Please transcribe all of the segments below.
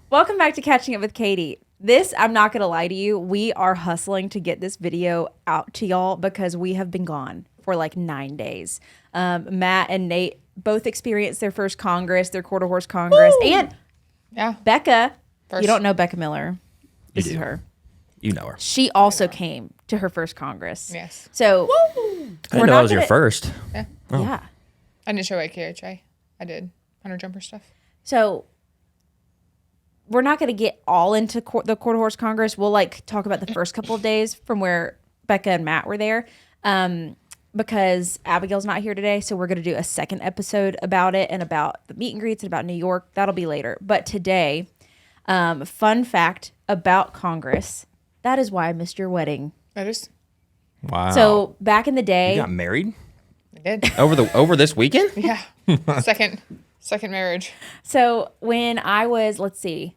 Welcome back to Catching Up with Katie. This, I'm not going to lie to you, we are hustling to get this video out to y'all because we have been gone for like 9 days. Matt and Nate both experienced their first Congress, their quarter horse Congress. Woo! And Becca, you don't know Becca Miller. This is her. You know her. She also came to her first Congress. Yes. So, I didn't know it was your first. Yeah. Oh. Yeah. I didn't show AKHA. I did 100 jumper stuff. So, we're not going to get all into the quarter horse Congress. We'll like talk about the first couple of days from where Becca and Matt were there, because Abigail's not here today. So we're going to do a second episode about it and about the meet and greets and about New York. That'll be later. But today, fun fact about Congress. That is why I missed your wedding. That is. Wow. So back in the day, You got married I did. over this weekend? Yeah. Second marriage. So when I was, let's see,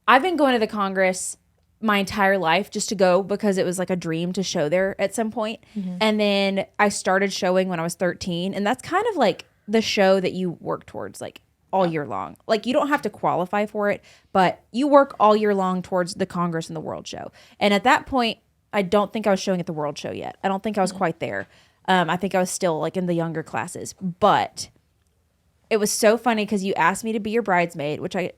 I've been going to the Congress my entire life just to go because it was like a dream to show there at some point. Mm-hmm. And then I started showing when I was 13. And that's kind of like the show that you work towards like all year long. Like you don't have to qualify for it, but you work all year long towards the Congress and the World Show. And at that point, I don't think I was showing at the World Show yet. I don't think I was quite there. I think I was still like in the younger classes, but it was so funny because you asked me to be your bridesmaid, which I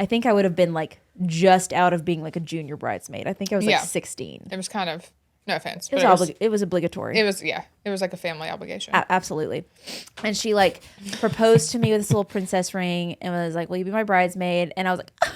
think I would have been like just out of being like a junior bridesmaid. I think I was like 16. It was kind of, no offense. It was obligatory. It was like a family obligation. Absolutely. And she like proposed to me with this little princess ring and was like, will you be my bridesmaid? And I was like, oh,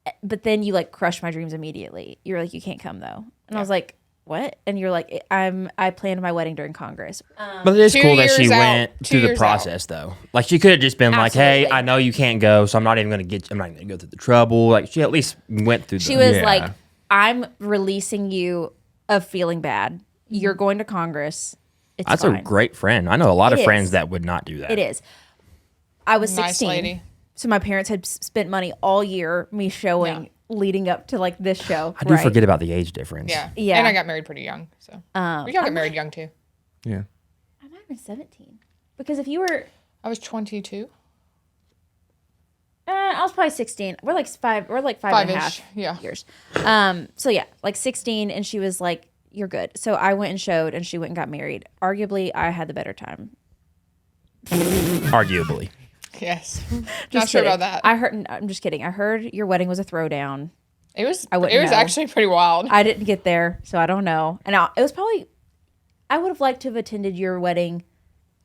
yes. But then you like crushed my dreams immediately. You were like, you can't come though. And I was like, what? And you're like, I planned my wedding during Congress. But it is cool that she went through the process, though. Like she could have just been like, "Hey, I know you can't go, so I'm not going to go through the trouble." Like she at least went through. She was like, "I'm releasing you of feeling bad. You're going to Congress. It's That's fine." a great friend. I know a lot of friends that would not do that. It is. I was 16, nice lady. So my parents had spent money all year me showing. Yeah. Leading up to like this show. I do forget about the age difference. Yeah. And I got married pretty young. So we all got married young too. Yeah. I might have been 17. Because if you were... I was 22. I was probably 16. We're like five and a half years. So yeah, like 16 and she was like, you're good. So I went and showed and she went and got married. Arguably, I had the better time. Arguably. Yes. Not sure about that. I'm just kidding. I heard your wedding was a throwdown. It was actually pretty wild. I didn't get there, so I don't know. And it was probably, I would have liked to have attended your wedding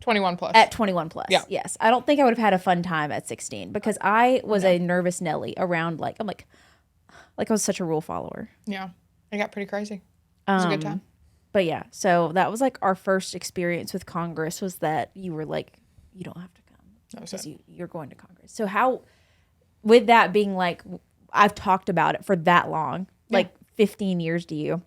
21 plus. At 21 plus. Yeah. Yes. I don't think I would have had a fun time at 16 because I was a nervous Nelly around like I was such a rule follower. Yeah. It got pretty crazy. It was a good time. But yeah, so that was like our first experience with Congress was that you were like, you don't have to come because you're going to Congress. So how, with that being like, I've talked about it for that long, like 15 years to you.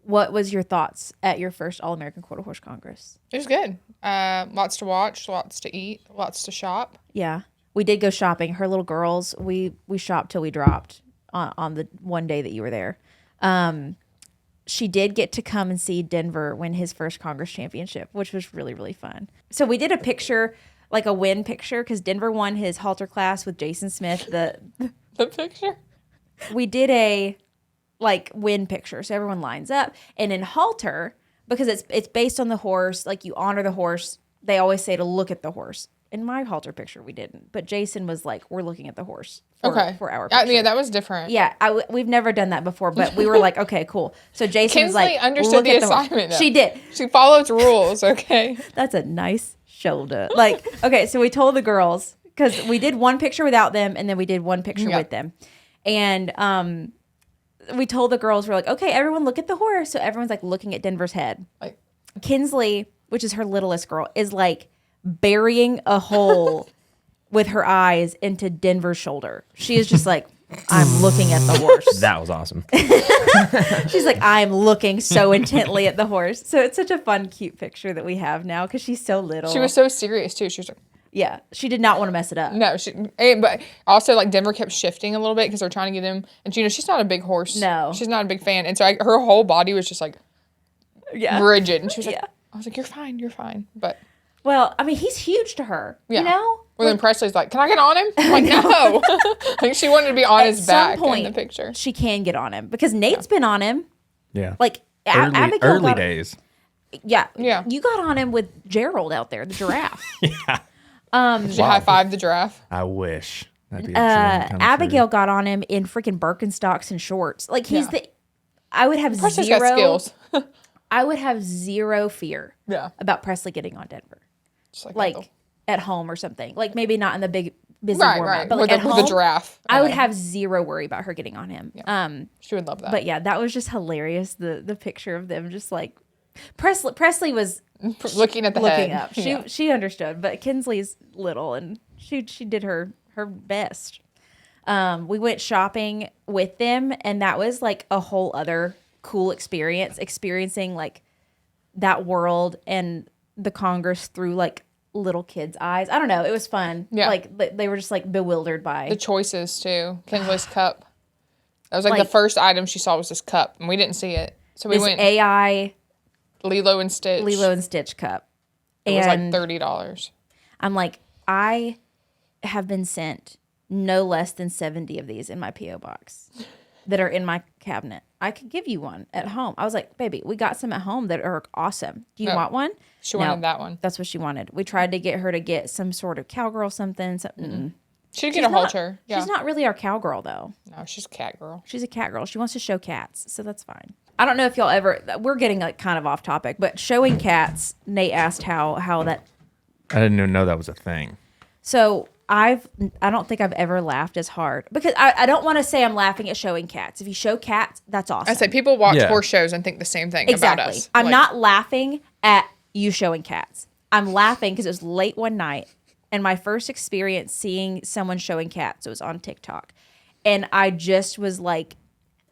What was your thoughts at your first All-American Quarter Horse Congress? It was good. Lots to watch, lots to eat, lots to shop. Yeah. We did go shopping. Her little girls, we shopped till we dropped on the one day that you were there. She did get to come and see Denver win his first Congress championship, which was really, really fun. So we did a picture, like a win picture, because Denver won his halter class with Jason Smith. The picture? We did a win picture, so everyone lines up. And in halter, because it's based on the horse, like you honor the horse, they always say to look at the horse. In my halter picture, we didn't. But Jason was like, we're looking at the horse for our picture. Yeah, that was different. Yeah, we've never done that before, but we were like, okay, cool. So Jason was like, understood the assignment. She did. She followed rules, okay? That's a nice shoulder. Like, okay, so we told the girls, because we did one picture without them, and then we did one picture with them. And we told the girls, we're like, okay, everyone look at the horse. So everyone's like looking at Denver's head. Like, Kinsley, which is her littlest girl, is like burying a hole with her eyes into Denver's shoulder. She is just like, I'm looking at the horse. That was awesome. She's like, I'm looking so intently at the horse. So it's such a fun, cute picture that we have now because she's so little. She was so serious too. She was like, yeah, she did not want to mess it up. No, but also like Denver kept shifting a little bit because they're trying to get him. And she's not a big horse. No, she's not a big fan. And so her whole body was just like, rigid. And she was like, I was like, you're fine. But well, I mean, he's huge to her. Yeah. You know, Well, then Presley's like, "Can I get on him?" I'm like, no. Like she wanted to be on his back in the picture. She can get on him because Nate's been on him. Yeah. Like Early Abigail days. Yeah. Yeah. You got on him with Gerald out there, the giraffe. Yeah. Did you high five the giraffe? I wish. That'd be a dream come Abigail true. got on him in freaking Birkenstocks and shorts. Like I would have Presley's zero got skills. I would have zero fear about Presley getting on Denver. Just Like at home or something. Like maybe not in the big busy right, warm-up, right. but like with at the home, giraffe. I would have zero worry about her getting on him. Yeah. She would love that. But yeah, that was just hilarious. The picture of them just like Presley was looking at the looking head. up. She understood, but Kinsley's little and she did her best. We went shopping with them, and that was like a whole other cool experience, experiencing like that world and the Congress through like little kids' eyes. I don't know. It was fun. Yeah. Like they were just like bewildered by the choices too. Kinsley's cup. That was like the first item she saw was this cup, and we didn't see it. So we this went AI Lilo and Stitch cup. It was like $30. I'm like, I have been sent no less than 70 of these in my P.O. box that are in my cabinet. I could give you one at home. I was like, baby, we got some at home that are awesome. Do you want one? She wanted that one. That's what she wanted. We tried to get her to get some sort of cowgirl something. She'd get a halter. Yeah. She's not really our cowgirl, though. No, she's a cat girl. She's a cat girl. She wants to show cats, so that's fine. I don't know if y'all ever... We're getting like kind of off topic, but showing cats, Nate asked how that... I didn't even know that was a thing. So I don't think I've ever laughed as hard because I don't want to say I'm laughing at showing cats. If you show cats, that's awesome. I say people watch horse shows and think the same thing about us. I'm not laughing at you showing cats. I'm laughing because it was late one night and my first experience seeing someone showing cats. It was on TikTok. And I just was like,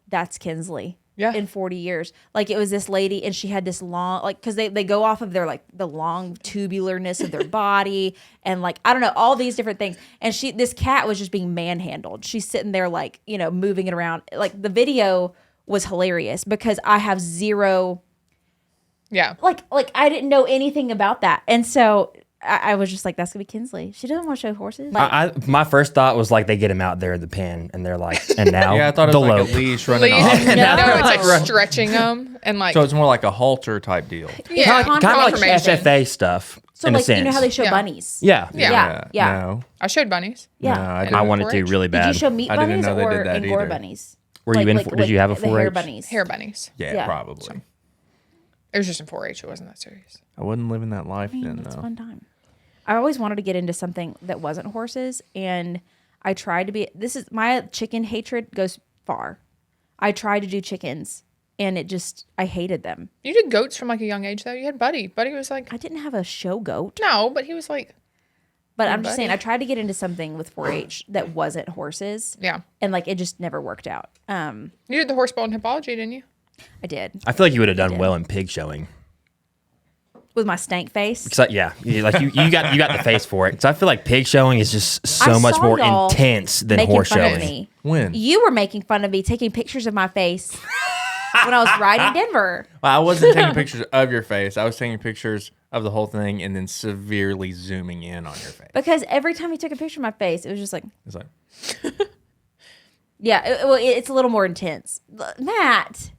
that's Kinsley. Yeah. In 40 years. Like it was this lady and she had this long, like, cause they go off of their, like the long tubularness of their body and like, I don't know, all these different things. And this cat was just being manhandled. She's sitting there like, moving it around. Like the video was hilarious because I have zero. Yeah. Like I didn't know anything about that. And so I was just like, that's gonna be Kinsley. She doesn't want to show horses. Like, My first thought was like they get him out there in the pen and they're like, and now Yeah, I thought it was like a leash running off. No, No. it's like stretching them and like. So it's more like a halter type deal. Yeah, kind of like confirmation. FFA stuff. so in like, a sense. you know how they show Yeah. bunnies? Yeah. Yeah. No. I showed bunnies. Yeah. No, I I didn't. wanted to 4-H? really Did bad. you show meat I didn't bunnies know they or did that Angora either. bunnies? Were you in? Did you have a the hair 4-H? bunnies? Hair bunnies. Yeah, probably. It was just in 4-H. It wasn't that serious. I wasn't living that life then, It's a though. fun time. I always wanted to get into something that wasn't horses, and I tried to be. This is my chicken hatred goes far. I tried to do chickens, and I hated them. You did goats from like a young age though. You had Buddy. Buddy was like, I didn't have a show goat, no, but he was like, but I'm just Buddy. saying I tried to get into something with 4-H that wasn't horses, yeah. and like it just never worked out. You did the horse ball and hippology, didn't you? I did I feel like you would have done well in pig showing. with my stank face. Cause you got the face for it. Because I feel like pig showing is just so I much saw more y'all intense than making horse fun showing. of me. When? You were making fun of me, taking pictures of my face when I was riding Denver. Well, I wasn't taking pictures of your face. I was taking pictures of the whole thing and then severely zooming in on your face. Because every time you took a picture of my face, it was just like, It's like, yeah, it's a little more intense. Matt.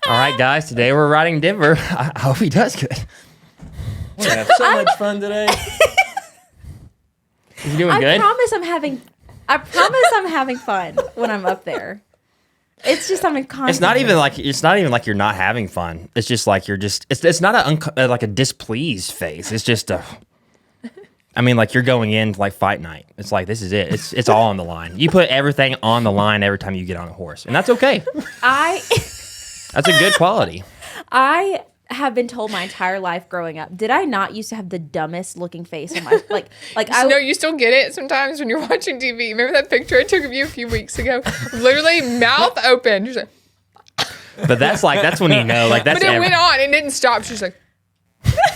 All right, guys. Today we're riding Denver. I hope he does good. we have so much fun today. Is he doing I good? promise I'm having fun when I'm up there. It's just I'm in constant. It's not even like you're not having fun. It's just like you're just. It's not like a displeased face. It's just a. I mean, like you're going in like fight night. It's like this is it. It's all on the line. You put everything on the line every time you get on a horse, and that's okay. That's a good quality. I have been told my entire life growing up. Did I not used to have the dumbest looking face on my like I No, you still get it sometimes when you're watching TV. Remember that picture I took of you a few weeks ago? Literally mouth open. You're like, But that's when you know, like that's. but it went on. It didn't stop. She's like,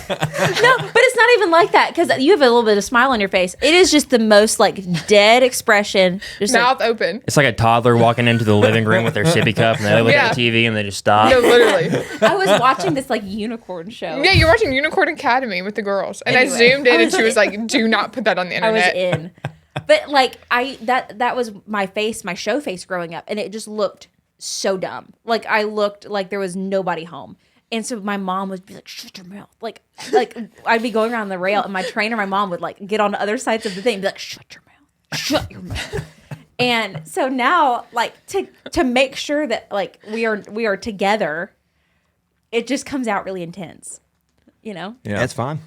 No, but it's not even like that because you have a little bit of smile on your face. It is just the most like dead expression. Just Mouth open. It's like a toddler walking into the living room with their sippy cup and they look at the TV and they just stop. No, literally. I was watching this like unicorn show. Yeah, you're watching Unicorn Academy with the girls. And Anyway, I zoomed in and she was like, do not put that on the I was internet. in. But like that was my face, my show face growing up, and it just looked so dumb. Like I looked like there was nobody home. And so my mom would be like, shut your mouth. Like I'd be going around the rail and my trainer, my mom would like get on the other sides of the thing and be like, shut your mouth. Shut your mouth. And so now like to make sure that like we are together, it just comes out really intense. You know? Yeah, it's fine.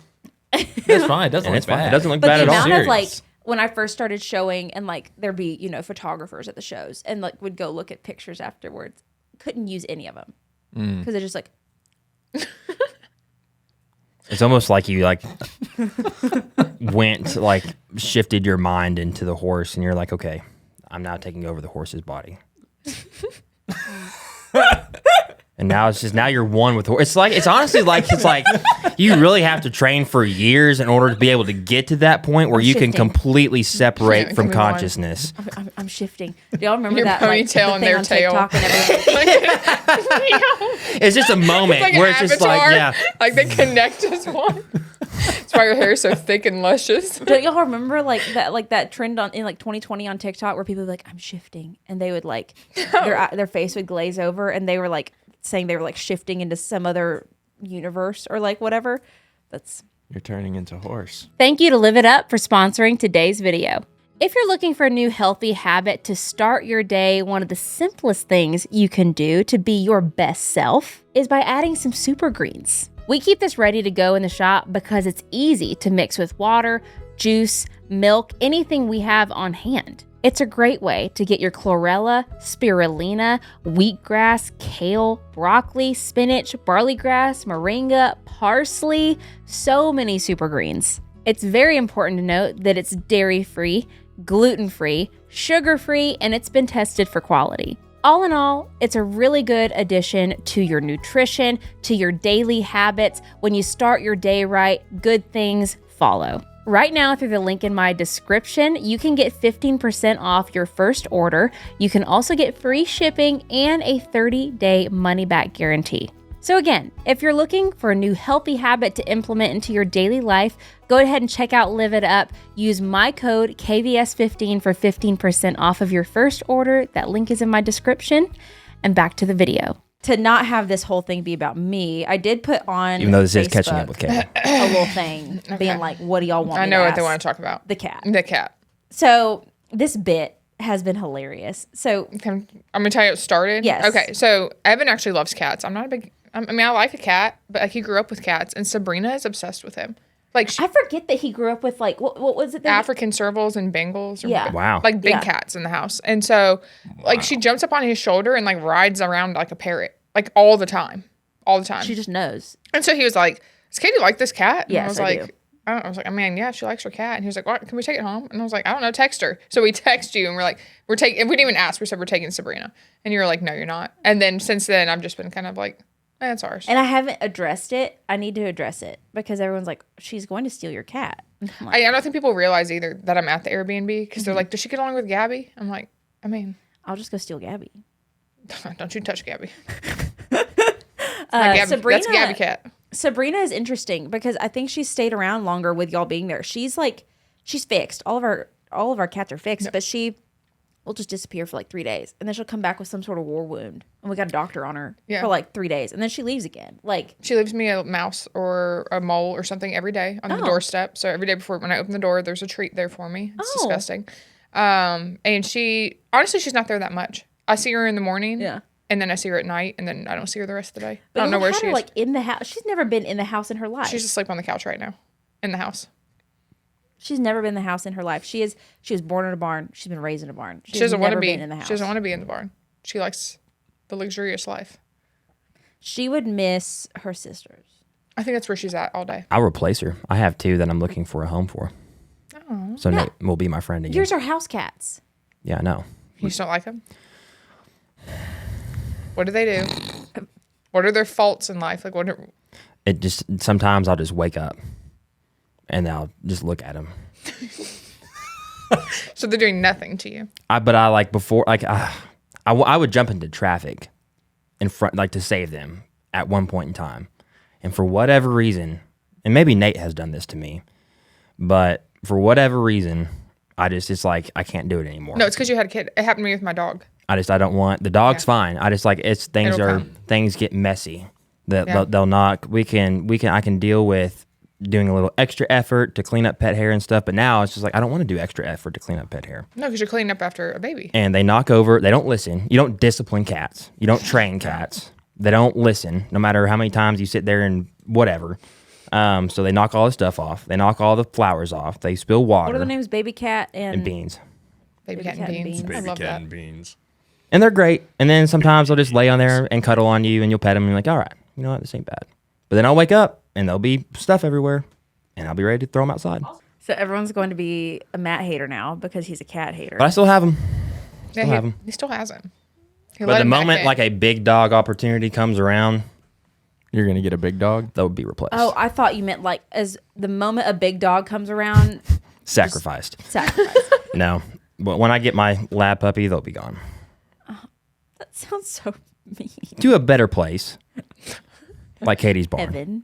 That's fine. It doesn't And look it's fine. bad. It doesn't look But bad the at all. amount of like Serious. when I first started showing and like there'd be, photographers at the shows and like would go look at pictures afterwards. Couldn't use any of them. Because they're just like, It's almost like you like went like shifted your mind into the horse and you're like, okay, I'm now taking over the horse's body. And now it's just now you're one with the horse. It's honestly like you really have to train for years in order to be able to get to that point where you can shifting. completely separate Yeah, from move on. consciousness. I'm shifting. Do y'all remember Your that? Like, the ponytail and thing their on tail. TikTok and everything? It's just a moment Like where an it's just avatar. like, yeah. Like they connect as one. That's why your hair is so thick and luscious. Don't y'all remember that trend in like 2020 on TikTok where people would be like, I'm shifting, and they would like their face would glaze over, and they were like saying they were like shifting into some other universe or like whatever. You're turning into a horse. Thank you to Live It Up for sponsoring today's video. If you're looking for a new healthy habit to start your day, one of the simplest things you can do to be your best self is by adding some super greens. We keep this ready to go in the shop because it's easy to mix with water, juice, milk, anything we have on hand. It's a great way to get your chlorella, spirulina, wheatgrass, kale, broccoli, spinach, barley grass, moringa, parsley, so many super greens. It's very important to note that it's dairy-free, gluten-free, sugar-free, and it's been tested for quality. All in all, it's a really good addition to your nutrition, to your daily habits. When you start your day right, good things follow. Right now, through the link in my description, you can get 15% off your first order. You can also get free shipping and a 30-day money-back guarantee. So again, if you're looking for a new healthy habit to implement into your daily life, go ahead and check out Live It Up. Use my code KVS15 for 15% off of your first order. That link is in my description. And back to the video. To not have this whole thing be about me, I did put on Even though this is Facebook catching up with Kate. a little thing being like, what do y'all want I me know to what they ask? want to talk about. The cat. The cat. So this bit has been hilarious. So I'm gonna tell you how it started. Yes. Okay. So Evan actually loves cats. I'm not a big. I mean, I like a cat, but like he grew up with cats, and Sabrina is obsessed with him. Like I forget that he grew up with like what was it? That African servals and Bengals. Or Yeah. Wow. Like big Yeah. cats in the house, and so like she jumps up on his shoulder and like rides around like a parrot, like all the time, all the time. she just knows. And so he was like, "Does Katie like this cat?" And Yes, I was I like, do. I was like, "Man, yeah, she likes her cat." And he was like, "What? Can we take it home?" And I was like, "I don't know, text her." So we text you, and we're like, "We're taking." And we didn't even ask. We said we're taking Sabrina, and you were like, "No, you're not." And then since then, I've just been kind of like, "It's ours." And I haven't addressed it. I need to address it because everyone's like, she's going to steal your cat. I'm like, I don't think people realize either that I'm at the Airbnb because they're like, "Does she get along with Gabby?" I'm like, I mean, I'll just go steal Gabby. don't you touch Gabby. Gabby Sabrina, that's Gabby cat. Sabrina is interesting because I think she's stayed around longer with y'all being there. She's fixed. All of our cats are fixed, but she will just disappear for like 3 days, and then she'll come back with some sort of war wound, and we got a doctor on her for like 3 days, and then she leaves again. Like She leaves me a mouse or a mole or something every day on the doorstep. So every day before when I open the door, there's a treat there for me. It's disgusting. And she's not there that much. I see her in the morning. Yeah. And then I see her at night, and then I don't see her the rest of the day. but I don't know you'll where have she her, is. like in the house. She's never been in the house in her life. She's asleep on the couch right now, in the house. She's never been in the house in her life. She was born in a barn. She's been raised in a barn. She doesn't want to never be been in the house. She doesn't want to be in the barn. She likes the luxurious life. She would miss her sisters. I think that's where she's at all day. I'll replace her. I have two that I'm looking for a home for. Oh. So Nate will be my friend again. Yours are house cats. Yeah, I know. You just don't like them? What do they do? What are their faults in life? Like what? it just sometimes I'll just wake up and I'll just look at them. So they're doing nothing to you. But I like before, like I would jump into traffic in front, like to save them at one point in time, and for whatever reason, and maybe Nate has done this to me, but for whatever reason, it's like I can't do it anymore. No, it's because you had a kid. It happened to me with my dog. I don't want the dog's fine. I just like things get messy. They'll knock. I can deal with doing a little extra effort to clean up pet hair and stuff, but now it's just like I don't want to do extra effort to clean up pet hair. No, because you're cleaning up after a baby. And they knock over. They don't listen. You don't discipline cats. You don't train cats. They don't listen, no matter how many times you sit there and whatever. So they knock all the stuff off. They knock all the flowers off. They spill water. What are the names? Baby cat and beans. Baby cat and beans. I Baby love cat that. and beans. And they're great. And then sometimes they'll just lay on there and cuddle on you, and you'll pet them, and you're like, all right, you know what, this ain't bad. But then I'll wake up, and there'll be stuff everywhere, and I'll be ready to throw them outside. So everyone's going to be a Matt hater now because he's a cat hater. But I still have them. Yeah, he still hasn't. But the moment like a big dog opportunity comes around, You're going to get a big dog? that would be replaced. Oh, I thought you meant like as the moment a big dog comes around, Sacrificed. sacrifice. No. But when I get my lab puppy, they'll be gone. That sounds so mean. To a better place. Like Katie's barn. Evan.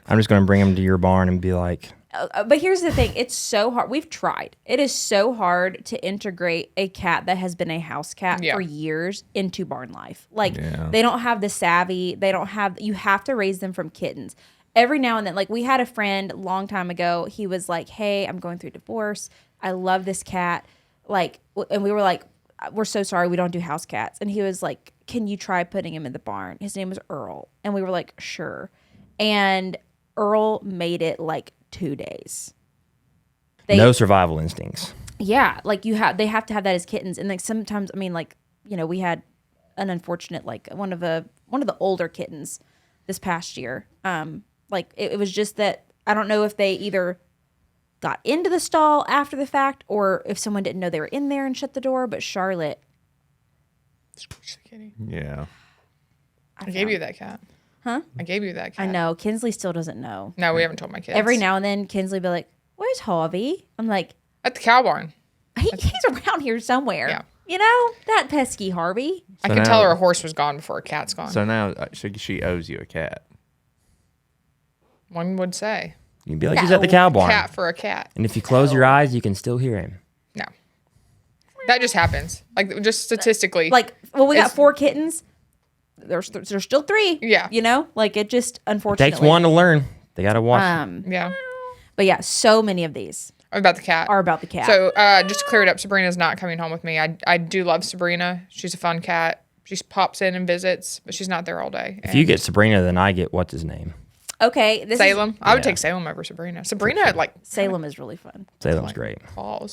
I'm just going to bring him to your barn and be like, But here's the thing. It's so hard. We've tried. It is so hard to integrate a cat that has been a house cat for years into barn life. Like, they don't have the savvy. You have to raise them from kittens. Every now and then, like, we had a friend a long time ago. He was like, hey, I'm going through divorce. I love this cat. Like, and we were like, we're so sorry we don't do house cats. And he was like, can you try putting him in the barn? His name was Earl. And we were like, sure. And Earl made it like 2 days. no survival instincts. Yeah, like they have to have that as kittens. And like sometimes, I mean, like, you know, we had an unfortunate, like one of the older kittens this past year. Like it was just that I don't know if they either got into the stall after the fact or if someone didn't know they were in there and shut the door. But Charlotte, Yeah. I gave you that cat. Huh? I gave you that cat. I know Kinsley still doesn't know. No, we haven't told my kids. Every now and then, Kinsley be like, "Where's Harvey?" I'm like, At the cow barn. he's around here somewhere. Yeah. You know that pesky Harvey. I So can tell now- her a horse was gone before a cat's gone. So now she owes you a cat. One would say. You'd be like, he's at the cow barn. Cat for a cat. And if you close your eyes, you can still hear him. No. That just happens. Like, just statistically. Like, well, we got It's- 4 kittens. There's still 3. Yeah. You know, like it just unfortunately Takes one to learn. They got to watch. Yeah. But yeah, so many of these About the cat. are about the cat. So, just to clear it up, Sabrina's not coming home with me. I do love Sabrina. She's a fun cat. She pops in and visits, but she's not there all day. if you get Sabrina, then I get what's his name? okay, this Salem, I would Yeah. take Salem over Sabrina. Sabrina, like, Salem is really fun. Salem's great. claws.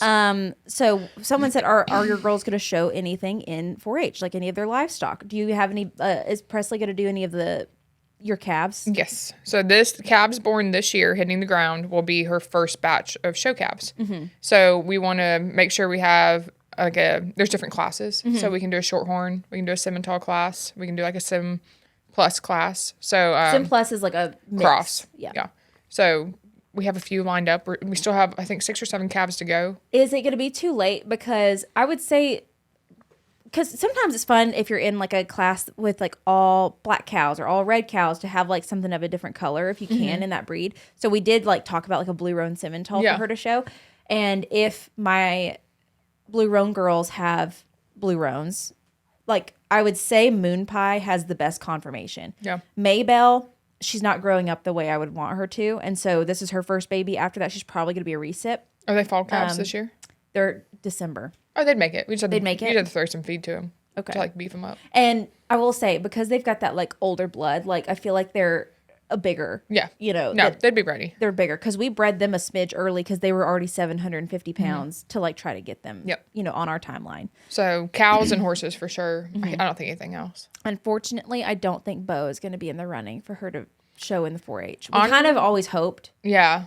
So someone said, are your girls going to show anything in 4-H, like any of their livestock? Do you have any? Is Presley going to do any of your calves? Yes. So this calves born this year, hitting the ground, will be her first batch of show calves. Mm-hmm. So we want to make sure we have there's different classes. Mm-hmm. So we can do a shorthorn, we can do a Simmental class, we can do like a Sim Plus class. So Sim Plus is like a mix. cross. Yeah. So we have a few lined up. We still have, I think, 6 or 7 calves to go. Is it going to be too late? Because I would say, because sometimes it's fun if you're in like a class with like all black cows or all red cows to have like something of a different color if you can in that breed. So we did like talk about like a blue roan Simmental Yeah. for her to show. And if my blue roan girls have blue roans, like I would say Moon Pie has the best conformation. Yeah. Maybelle, she's not growing up the way I would want her to. And so this is her first baby. After that, she's probably going to be a recip. Are they fall calves this year? They're December. Oh, they'd make it. We just had They'd make You it? just had to throw some feed to them. Okay. To like beef them up. And I will say, because they've got that like older blood, like I feel like they're a bigger. Yeah. You know, No, that they'd be ready. they're bigger because we bred them a smidge early because they were already 750 pounds to like try to get them, Yep. you know, on our timeline. So cows and horses for sure. I don't think anything else. Unfortunately, I don't think Bo is going to be in the running for her to show in the 4-H. We kind of always hoped. Yeah.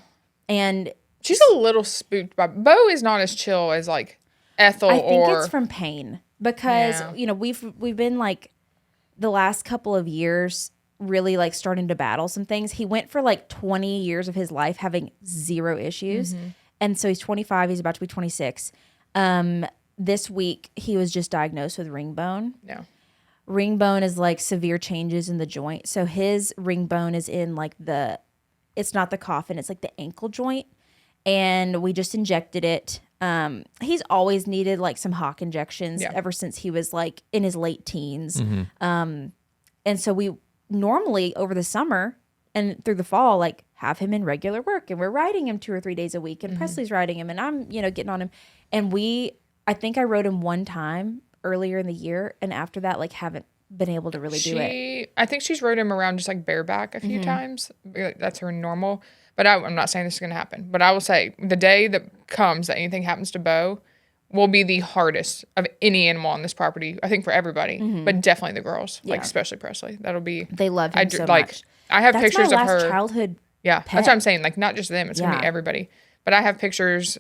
And She's a little spooked by Bo is not as chill as like Ethel I think or it's from pain because Yeah. you know we've been like the last couple of years really like starting to battle some things. He went for like 20 years of his life having zero issues. And so he's 25, he's about to be 26. This week he was just diagnosed with ring bone. Yeah. Ring bone is like severe changes in the joint. So his ring bone is in like it's not the coffin, it's like the ankle joint. And we just injected it. He's always needed like some hock injections ever since he was like in his late teens. And so we normally over the summer and through the fall, like have him in regular work, and we're riding him 2 or 3 days a week, and Presley's riding him, and I'm, getting on him. And I think I rode him one time earlier in the year, and after that, like haven't been able to really do it. I think she's rode him around just like bareback a few times. That's her normal. But I'm not saying this is going to happen. But I will say the day that comes that anything happens to Bo will be the hardest of any animal on this property. I think for everybody, but definitely the girls, like especially Presley. That'll be. They love him so much. I have That's pictures my last of her childhood. Yeah, pet. that's what I'm saying. Like not just them. It's gonna be everybody. But I have pictures,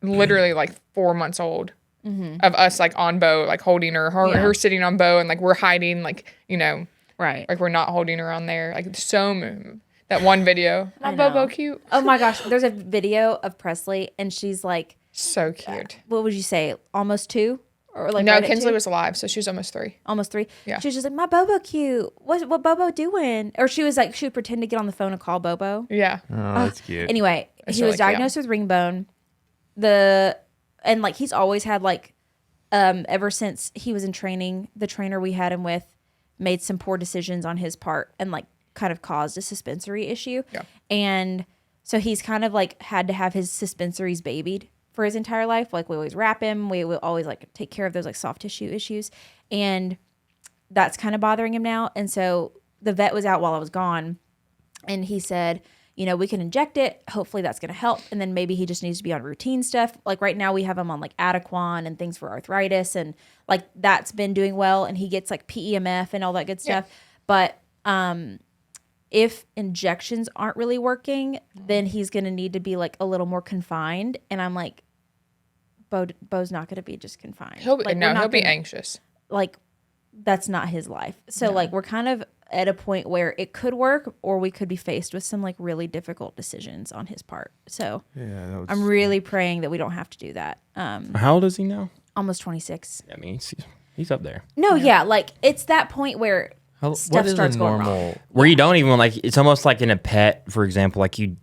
literally like 4 months old, of us like on Bo, like holding her sitting on Bo, and like we're hiding, like Right. like we're not holding her on there. Like that one video. My Bobo cute. Oh my gosh, there's a video of Presley, and she's like, So cute. what would you say, almost 2? Or like No, right at Kinsley 2? was alive, so she was almost 3. Almost 3. Yeah. She was just like, my Bobo cute. What Bobo doing? Or she would pretend to get on the phone and call Bobo. Yeah. Oh, that's cute. Anyway, That's he was really cute. diagnosed with ring bone. And like he's always had like, ever since he was in training, the trainer we had him with made some poor decisions on his part and like kind of caused a suspensory issue. Yeah. And so he's kind of like had to have his suspensories babied for his entire life. Like we always wrap him. We will always like take care of those like soft tissue issues. And that's kind of bothering him now. And so the vet was out while I was gone, and he said, we can inject it. Hopefully that's going to help. And then maybe he just needs to be on routine stuff. Like right now we have him on like Adequan and things for arthritis, and like that's been doing well. And he gets like PEMF and all that good stuff. But if injections aren't really working, then he's going to need to be like a little more confined. And I'm like, Bo's not going to be just confined. He'll be gonna, anxious. Like that's not his life. So like we're kind of at a point where it could work, or we could be faced with some like really difficult decisions on his part. So I'm really praying that we don't have to do that. How old is he now? Almost 26. I mean, he's up there. No, like it's that point where stuff starts going wrong. Where you don't even like, it's almost like in a pet, for example, like you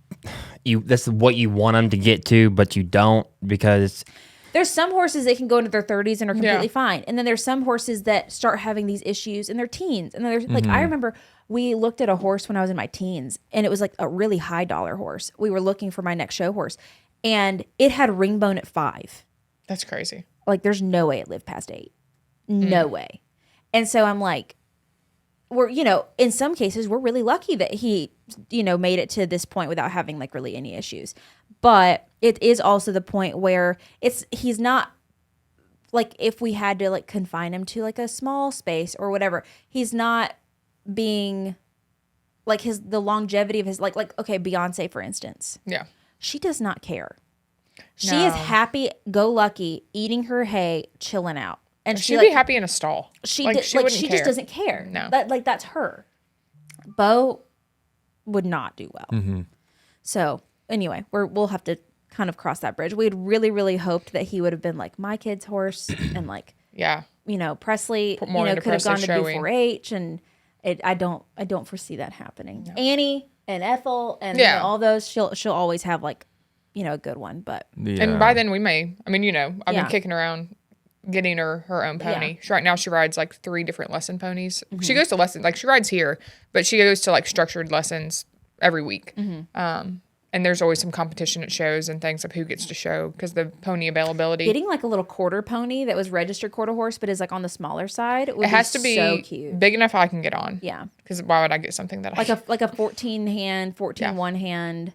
that's what you want them to get to, but you don't, because there's some horses that can go into their 30s and are completely fine. And then there's some horses that start having these issues in their teens. And then there's like, I remember we looked at a horse when I was in my teens, and it was like a really high dollar horse. We were looking for my next show horse, and it had ring bone at 5. That's crazy. Like there's no way it lived past 8. No way. And so I'm like, we're, in some cases we're really lucky that he, made it to this point without having like really any issues. But it is also the point where he's not like, if we had to like confine him to like a small space or whatever, he's not being like the longevity of his like okay, Beyonce for instance. Yeah. She does not care. She is happy go lucky eating her hay, chilling out. And she'd be happy in a stall. She wouldn't just care. doesn't care. No. That's her. Bo would not do well. So anyway, we'll have to kind of cross that bridge. We had really, really hoped that he would have been like my kid's horse, and like Presley, could have gone to B4H, and I don't foresee that happening. No. Annie and Ethel and all those, she'll always have like a good one, but and by then we may. I mean, I've been kicking around getting her own pony. Right now she rides like 3 different lesson ponies. She goes to lessons, like she rides here, but she goes to like structured lessons every week. And there's always some competition at shows and things of who gets to show because the pony availability. Getting like a little quarter pony that was registered quarter horse but is like on the smaller side would it has to be so cute. Big enough I can get on. Yeah. Because why would I get something that like a 14 one hand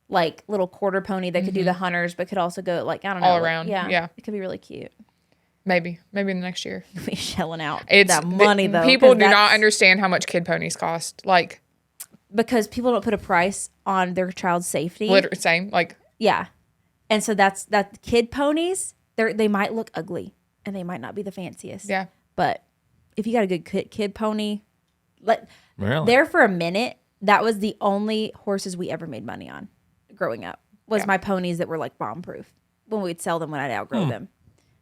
like little quarter pony that could do the hunters but could also go like, I don't know. All around. Yeah. It could be really cute. Maybe in the next year. Be shelling out It's that money though. People do not understand how much kid ponies cost. Like, because people don't put a price on their child's safety. Literally same. Like, yeah. And so that kid ponies, they might look ugly and they might not be the fanciest. Yeah. But if you got a good kid pony, Like Really? there for a minute, that was the only horses we ever made money on growing up. Was my ponies that were like bomb proof when we'd sell them when I'd outgrow them.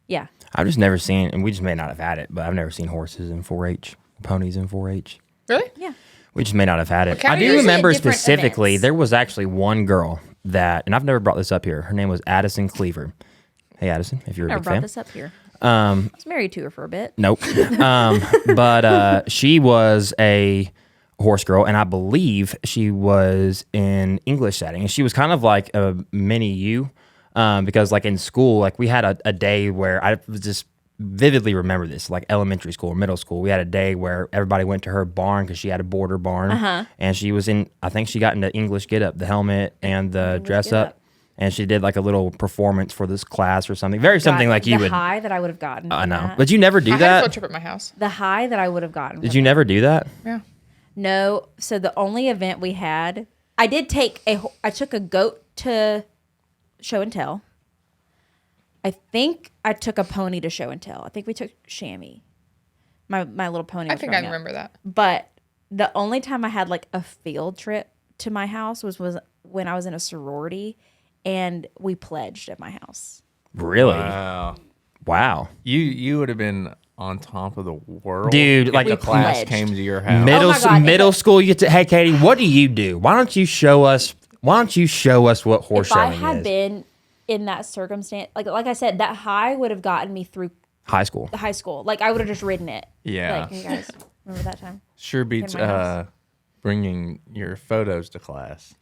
Yeah. I've just never seen, and we just may not have had it, but I've never seen horses in 4-H, ponies in 4-H. Really? Yeah. We just may not have had it. Well, I do usually remember at different specifically, events. there was actually one girl that, and I've never brought this up here. Her name was Addison Cleaver. Hey, Addison, if you're a Never big brought fan. this up here. I was married to her for a bit. Nope. But she was a horse girl, and I believe she was in English setting. And she was kind of like a mini you, because like in school, like we had a day where I just vividly remember this, like elementary school or middle school. We had a day where everybody went to her barn because she had a border barn, and she was in. I think she got into English get up, the helmet and the dress get up. up. And she did like a little performance for this class or something. Very something like you the would. high that I would have gotten. I from know. that. But you never do I had a field that. trip at my house. The high that I would have gotten. Did you never do that? Yeah. No. So the only event we had, I took a goat to show and tell. I think I took a pony to show and tell. I think we took Chamois. My little pony. I was think I growing up. remember that. But the only time I had like a field trip to my house was when I was in a sorority and we pledged at my house. Really? Wow. Wow. You would have been on top of the world, Dude, if like the a class pledged. came to your house. Middle my God, middle school, you get to. Hey, Katie, what do you do? Why don't you show us? Why don't you show us what horse If I showing had is? been in that circumstance, like I said, that high would have gotten me through High school. the high school. Like I would have just ridden it. Yeah. Like you guys remember that time? Sure beats my house. bringing your photos to class.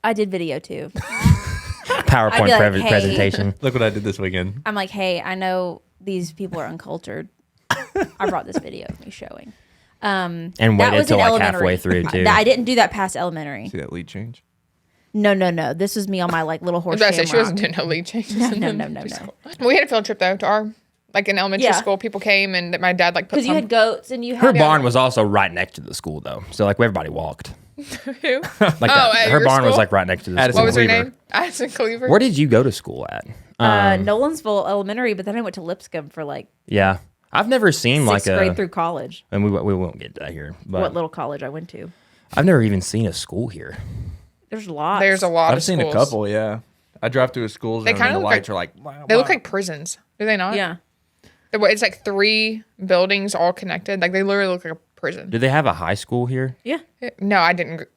I did video too. PowerPoint I'd be like, hey. presentation. Look what I did this weekend. I'm like, hey, I know these people are uncultured. I brought this video of me showing. And That waited was till in like elementary. halfway through too. I didn't do that past elementary. See that lead change? No. This was me on my like little I horse. was about to say, she shamrock. wasn't doing no lead changes. No. We had a field trip though to our like in elementary Yeah. school. People came and that my dad like put Because you some. had goats and you had Her barn was also right next to the school though, so like everybody walked. Who? Like that. at Her your barn was school? like right next to the Addison school. What was her Cleaver. name? Addison Cleaver. Where did you go to school at? Nolensville Elementary, but then I went to Lipscomb for like Yeah, I've never seen like sixth a. grade through college. And we won't get to that here, but What little college I went to. I've never even seen a school here. There's lots. There's a lot I've of seen schools. a couple. Yeah, I drive through schools They and kinda the look lights like- are like. Wow, They look wow. like prisons. Do they not? Yeah. It's like 3 buildings all connected. Like they literally look like a prison. Do they have a high school here? Yeah. No, I didn't.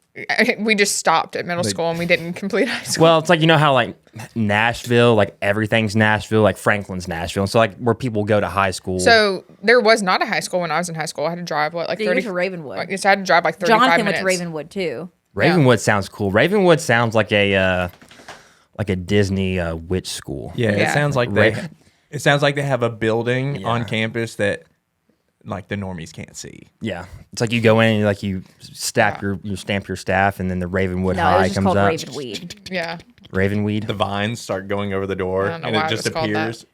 We just stopped at middle school and we didn't complete high school. Well, it's like, you know how like Nashville, like everything's Nashville, like Franklin's Nashville. So like where people go to high school. So there was not a high school when I was in high school. I had to drive like You 30. went to Ravenwood. Yes, I had to drive like 35 Jonathan minutes. went to Ravenwood too. Ravenwood sounds cool. Ravenwood sounds like a Disney witch school. Yeah, Yeah. it sounds like it sounds like they have a building Yeah. on campus that like the normies can't see. Yeah. It's like you go in and like you stamp your staff and then the Ravenwood No, it High was just comes called up. Ravenweed. Yeah. Ravenweed. The vines start going over the door I don't know and why it it just was called that. appears.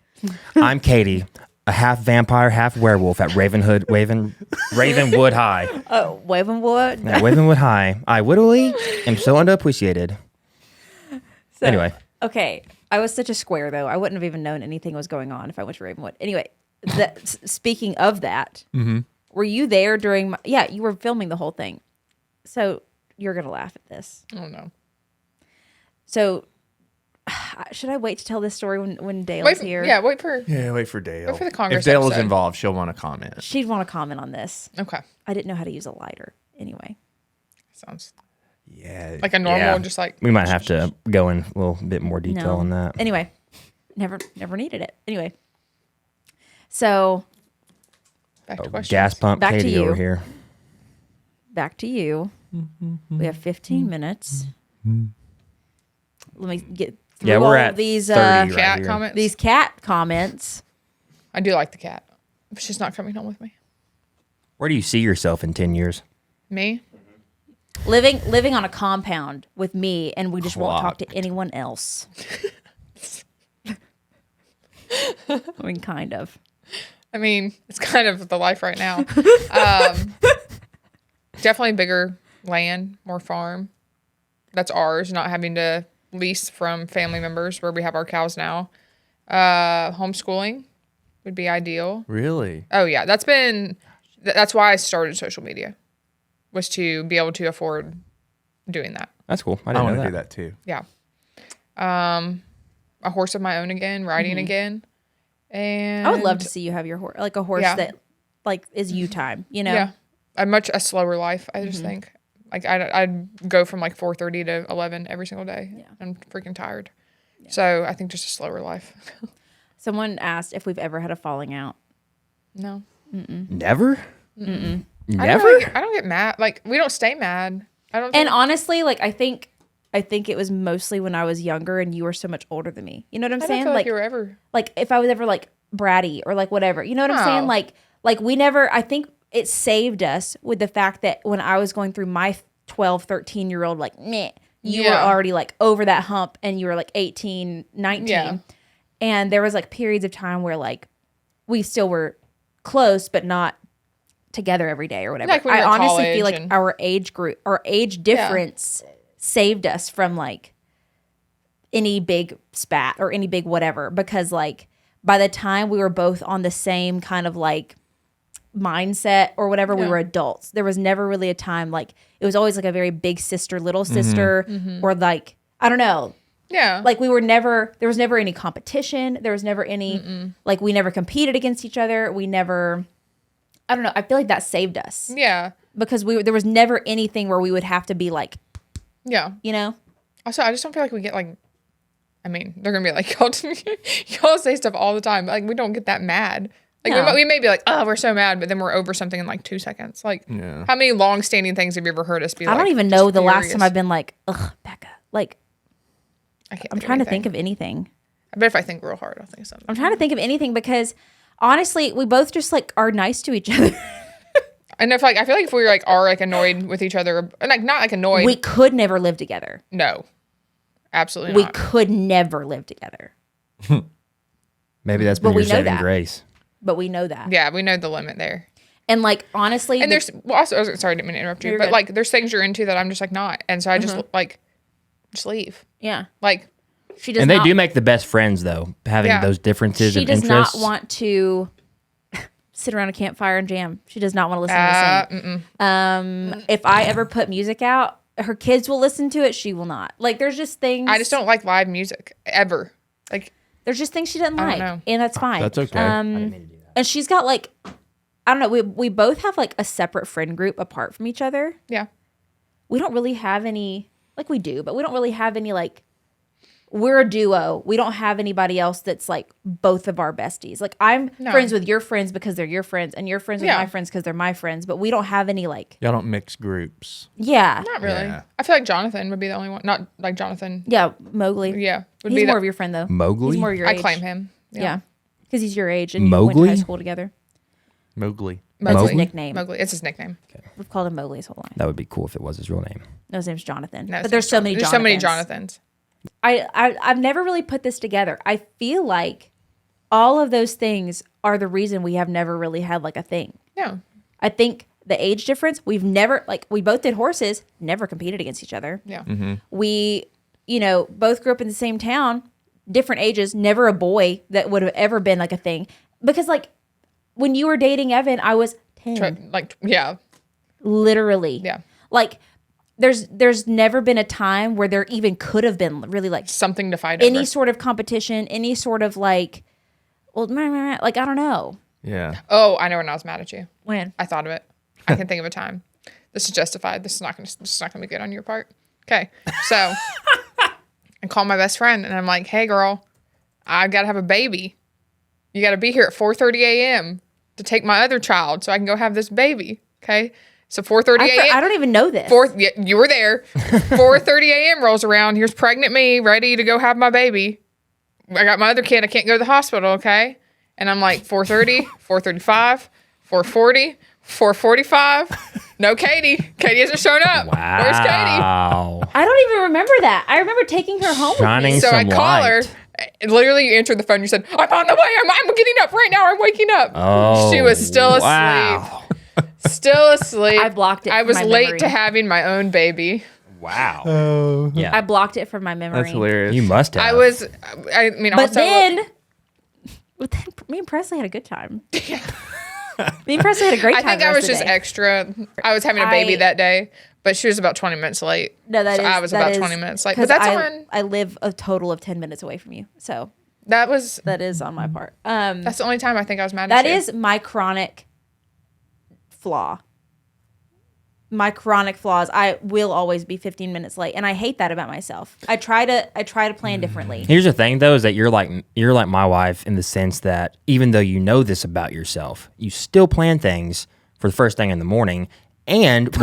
I'm Katie, a half vampire, half werewolf at Ravenwood High. Oh, Ravenwood. At Ravenwood High. I literally am so underappreciated. So, Anyway. Okay. I was such a square though. I wouldn't have even known anything was going on if I went to Ravenwood. Anyway, speaking of that, were you there during yeah, you were filming the whole thing. So you're going to laugh at this. Oh no. So should I wait to tell this story when Dale's Wait. here? Yeah. Wait for. Yeah, wait for Dale. Wait for the Congress If Dale is episode. involved, she'll want to comment. She'd want to comment on this. Okay. I didn't know how to use a lighter. Anyway. Sounds Yeah. like a normal, Yeah. just like. We might have to go in a little bit more detail No. on that. Anyway, never needed it. Anyway. So Back to questions. Gas pump Back to Katie you. over here. back to you. We have 15 minutes. Let me get through Yeah, all we're of at these 30 right Cat here. comments. these cat comments. I do like the cat. But she's not coming home with me. Where do you see yourself in 10 years? Me? Living on a compound with me, and we just won't talk to Clocked. anyone else. I mean, kind of. I mean, it's kind of the life right now. Definitely bigger land, more farm. That's ours, not having to lease from family members where we have our cows now. Homeschooling would be ideal. Really? Oh yeah, that's That's why I started social media, was to be able to afford doing that. That's cool. I I didn't want know to that. do that too. Yeah. A horse of my own again, riding again. And I would love to see you have your horse, like a horse Yeah. that like is you time, you know? Yeah. A slower life, I just think. Like I'd go from like 4:30 to 11 every single day. Yeah. I'm freaking tired. Yeah. So I think just a slower life. Someone asked if we've ever had a falling out. No. Never? I Never? don't get mad. Like we don't stay mad. I don't. And honestly, like I think it was mostly when I was younger and you were so much older than me. You know what I'm I saying? don't feel like you were ever. Like if I was ever like bratty or like whatever. You know what I'm saying? No. Like we never, I think it saved us with the fact that when I was going through my 12, 13-year-old, like, meh, you were already like over that hump and you were like 18, 19. Yeah. And there was like periods of time where like we still were close, but not together every day or whatever. Like when I you were in honestly feel college like and- our age group, our age difference saved us from like any big spat or any big whatever, because like by the time we were both on the same kind of like mindset or whatever, we were adults. There was never really a time like it was always like a very big sister, little sister, or like I don't know. Yeah. Like we were never, there was never any competition. There was never any, like we never competed against each other. We never, I don't know. I feel like that saved us Yeah. because there was never anything where we would have to be like, Yeah. you know? Also, I just don't feel like we get like. I mean, they're gonna be like y'all say stuff all the time. But, like we don't get that mad. Like No. we may be like, oh, we're so mad, but then we're over something in like 2 seconds. Like, how many long-standing things have you ever heard us be? I like, don't even know just the last furious? time I've been like, ugh, Becca. Like, I can't. I'm trying to think of anything. I bet if I think real hard, I'll think of something. I'm trying to think of anything because honestly, we both just like are nice to each other. And if like I feel like if we like are like annoyed with each other, and like not like annoyed, We could never live together. no, absolutely We not. could never live together. Maybe that's But been we your know saving that. grace. But we know that. Yeah, we know the limit there. And like honestly, And there's well, also sorry, I didn't mean to interrupt you, You're but good. like there's things you're into that I'm just like not, and so I just like just leave. yeah, Like she does. And they not, do make the best friends, though, having Yeah. those differences She of does interests. not want to sit around a campfire and jam. She does not want to listen to sing. If I ever put music out, her kids will listen to it. She will not. Like there's just things. I just don't like live music ever. Like There's just things she doesn't I don't like, know. and that's fine. That's okay. And she's got like, I don't know. We both have like a separate friend group apart from each other. yeah, We don't really have any, like we do, but we don't really have any like, we're a duo. We don't have anybody else that's like both of our besties. Like I'm No. friends with your friends because they're your friends, and you're friends with Yeah. my friends because they're my friends, but we don't have any like, Y'all don't mix groups. yeah. not really. Yeah. I feel like Jonathan would be the only one. Not like Jonathan. Yeah, Mowgli. Yeah, would He's be more the, of your friend though. Mowgli? He's more your I age. claim him. Yeah. Because he's your age and you went to Mowgli? high school together. Mowgli. That's his Mowgli? nickname. Mowgli. It's his nickname. We've called him Mowgli his whole life. That would be cool if it was his real name. No, his name's Jonathan. No, but there's so many There's Jonathans. so many Jonathans. I've never really put this together. I feel like all of those things are the reason we have never really had like a thing. Yeah. I think the age difference, we've never, like, we both did horses, never competed against each other. Yeah. We, you know, both grew up in the same town, different ages, never a boy that would have ever been like a thing. Because, like, when you were dating Evan, I was 10. Like yeah. Literally. Yeah. Like, there's never been a time where there even could have been really, like, Something to fight any over. sort of competition, any sort of, like, well, like, I don't know. Yeah. Oh, I know when I was mad at you. When? I thought of it. I can think of a time. This is justified. This is not gonna be good on your part. Okay. So I call my best friend and I'm like, hey girl, I gotta have a baby. You gotta be here at 4:30 a.m. to take my other child so I can go have this baby. Okay. So 4:30 a.m. I don't even know this. Yeah, you were there. 4:30 a.m. rolls around. Here's pregnant me, ready to go have my baby. I got my other kid. I can't go to the hospital, okay? And I'm like 4:30, 4:35, 4:40, 4:45. No, Katie. Katie hasn't shown up. Wow. Where's Katie? I don't even remember that. I remember taking her home Shining with me. So I some call her. light. And literally, you answered the phone. You said, "I'm on the way. I'm getting up right now. I'm waking up." Oh, She was still asleep. wow. Still asleep. I blocked it I from was my late memory. to having my own baby. Wow. Yeah. I blocked it from my memory. That's hilarious. You must have. I mean, But also, then me and Presley had a good time. Me and Presley had a great I time. think I was just extra. I was having a baby that day, but she was about 20 minutes late. No, I was about 20 minutes late. But that's on. I live a total of 10 minutes away from you, so That is on my part. That's the only time I think I was mad at that you. is my chronic flaw. My chronic flaws. I will always be 15 minutes late, and I hate that about myself. I try to plan differently. Here's the thing, though, is that you're like my wife in the sense that even though you know this about yourself, you still plan things for the first thing in the morning, and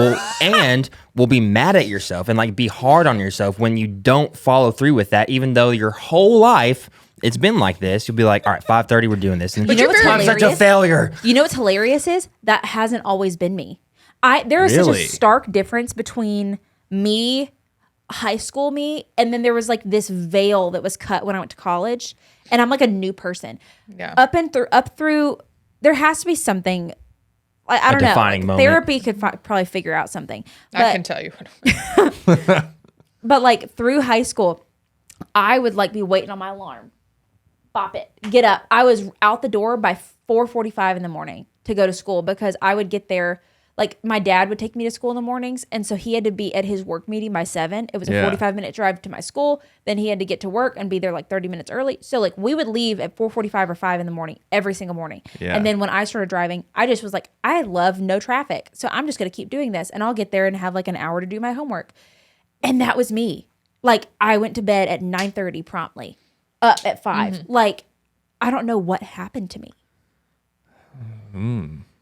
will be mad at yourself and like be hard on yourself when you don't follow through with that, even though your whole life it's been like this. You'll be like, all right, 5:30, we're doing this, and You know what's I'm such a hilarious? failure. You know what's hilarious is that hasn't always been me. There is such Really? a stark difference between me, high school me, and then there was like this veil that was cut when I went to college, and I'm like a new person. Yeah. Up through, there has to be something. I don't know. defining moment. Therapy could probably figure out something. I can tell you what. But like through high school, I would like be waiting on my alarm. Bop it. Get up. I was out the door by 4:45 in the morning to go to school because I would get there. Like my dad would take me to school in the mornings, and so he had to be at his work meeting by 7. It was a 45-minute drive to my school. Then he had to get to work and be there like 30 minutes early. So like we would leave at 4:45 or 5 in the morning every single morning. Yeah. And then when I started driving, I just was like, I love no traffic, so I'm just gonna keep doing this, and I'll get there and have like an hour to do my homework. And that was me. Like I went to bed at 9:30 promptly, up at 5. Mm-hmm. Like I don't know what happened to me.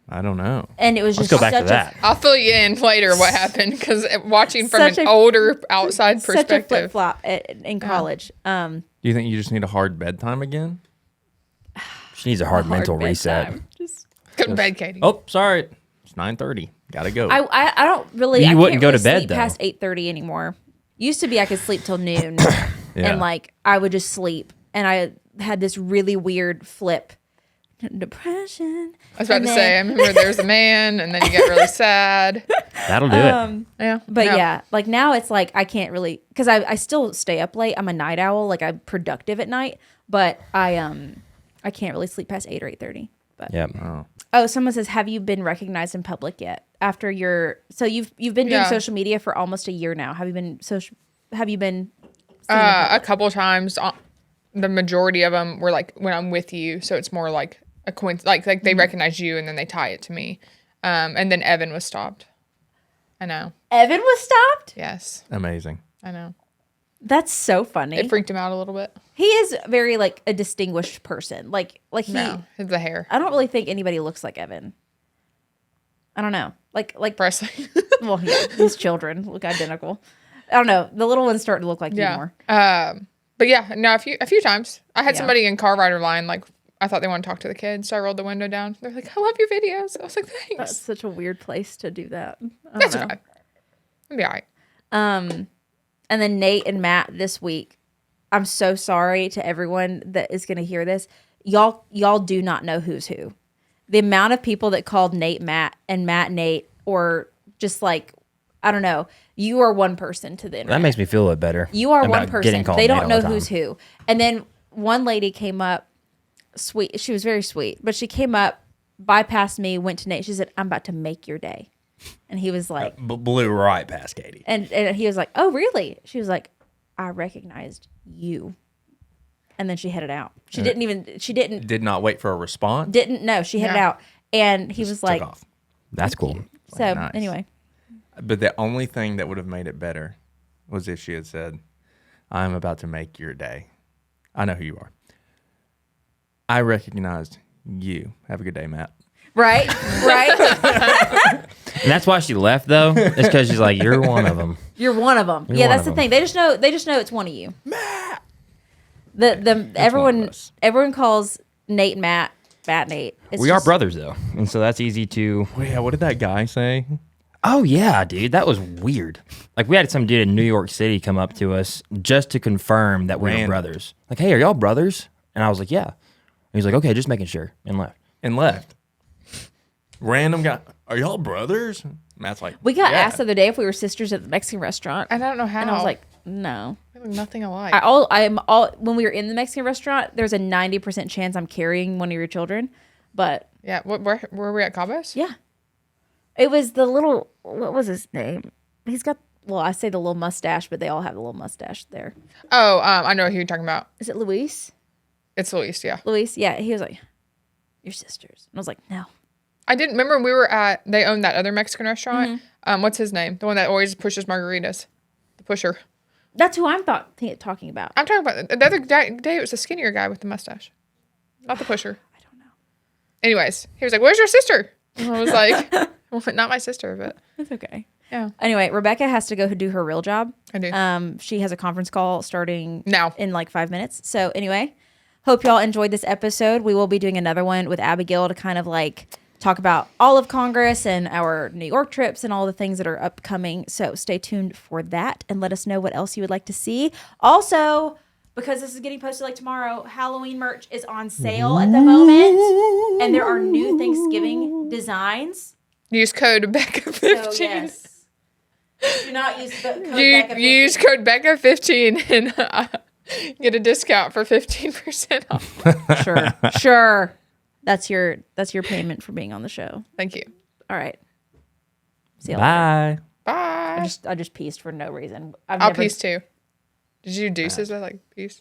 I don't know. And it was just Let's go back such to that. I'll fill you in later what happened because watching from Such an a- older outside such a flip perspective. flop in college. Do you think you just need a hard bedtime again? She needs a hard mental reset. bedtime. Just Go to bed, Katie. Oh, sorry. It's 9:30. Gotta go. I don't really. You I wouldn't can't go really to bed, sleep though. past 8:30 anymore. Used to be I could sleep till noon, Yeah. and like I would just sleep, and I had this really weird flip. Depression. I was about to say, I remember there's a man, and then you get really sad. That'll do it. Yeah. But No. yeah, like now it's like I can't really because I still stay up late. I'm a night owl. Like I'm productive at night, but I can't really sleep past 8 or 8:30. But Yep. oh, someone says, have you been recognized in public yet? After you've been doing Yeah. social media for almost a year now. Have you been A couple times. The majority of them were like when I'm with you, so it's more like a coincidence. Like they recognize you and then they tie it to me. And then Evan was stopped. I know. Evan was stopped? Yes, Amazing. I know. That's so funny. It freaked him out a little bit. He is very like a distinguished person. Like he No, it's the hair. I don't really think anybody looks like Evan. I don't know. Like Presley. well, yeah, his children look identical. I don't know. The little one's starting to look like you Yeah. more. But yeah, no, a few times. I had Yeah. somebody in car rider line, like, I thought they wanted to talk to the kids, so I rolled the window down. They're like, I love your videos. I was like, That's thanks. such a weird place to do that. I That's don't know. okay. It'll be all right. And then Nate and Matt this week. I'm so sorry to everyone that is going to hear this. Y'all do not know who's who. The amount of people that called Nate Matt and Matt Nate, or just like, I don't know. You are one person to the internet. That makes me feel a bit better. You are about one person. getting called They Nate don't all know the who's time. who. And then one lady came up, sweet. She was very sweet, but she came up, bypassed me, went to Nate. She said, "I'm about to make your day," and he was like, Blew right past Katie. and he was like, "Oh, really?" She was like, "I recognized you," and then she headed out. She didn't Did not wait for a response. know. She headed Yeah. out, and he was like, Took off. That's cool. "So Nice. anyway." But the only thing that would have made it better was if she had said, I'm about to make your day. I know who you are. I recognized you. Have a good day, Matt. Right, And that's why she left, though. It's because she's like, you're one of them. You're one of them. You're Yeah, one that's of the thing. They just know it's one of you. Matt. Everyone calls Nate and Matt Nate. It's We are just- brothers, though. And so that's easy to... Oh, yeah. What did that guy say? Oh, yeah, dude. That was weird. Like, we had some dude in New York City come up to us just to confirm that we were Random. brothers. Like, hey, are y'all brothers? And I was like, yeah. And he's like, okay, just making sure. And left. And left. Random guy. Are y'all brothers? Matt's like, We got yeah. asked the other day if we were sisters at the Mexican restaurant, I don't know how. and I was like, no. We look nothing alike. I'm all when we were in the Mexican restaurant. There's a 90% chance I'm carrying one of your children, But Yeah. Where were we at, Cabos? yeah, it was the little, what was his name? He's got, well, I say the little mustache, but they all have the little mustache there. Oh, I know who you're talking about. Is it Luis? It's Luis, yeah. Luis, yeah. He was like, your sisters. And I was like, no. I didn't remember we were at, they owned that other Mexican restaurant. What's his name? The one that always pushes margaritas. The pusher. That's who I'm talking about. I'm talking about the other day, it was the skinnier guy with the mustache. Not the pusher. I don't know. Anyways, he was like, where's your sister? And I was like, well, not my sister, but. It's okay. Yeah. Anyway, Rebecca has to go do her real job. I do. She has a conference call starting Now. in like 5 minutes. So anyway, hope y'all enjoyed this episode. We will be doing another one with Abigail to kind of like talk about all of Congress and our New York trips and all the things that are upcoming. So stay tuned for that and let us know what else you would like to see. Also, because this is getting posted like tomorrow, Halloween merch is on sale at the moment. And there are new Thanksgiving designs. Use code Becca15. So yes. Do not use the code You Becca15. use code Becca15 and get a discount for 15% off. Sure. That's your payment for being on the show. Thank you. All right. See you later. Bye. Bye. I just pieced for no reason. I'll piece too. Did you do deuces? I like piece.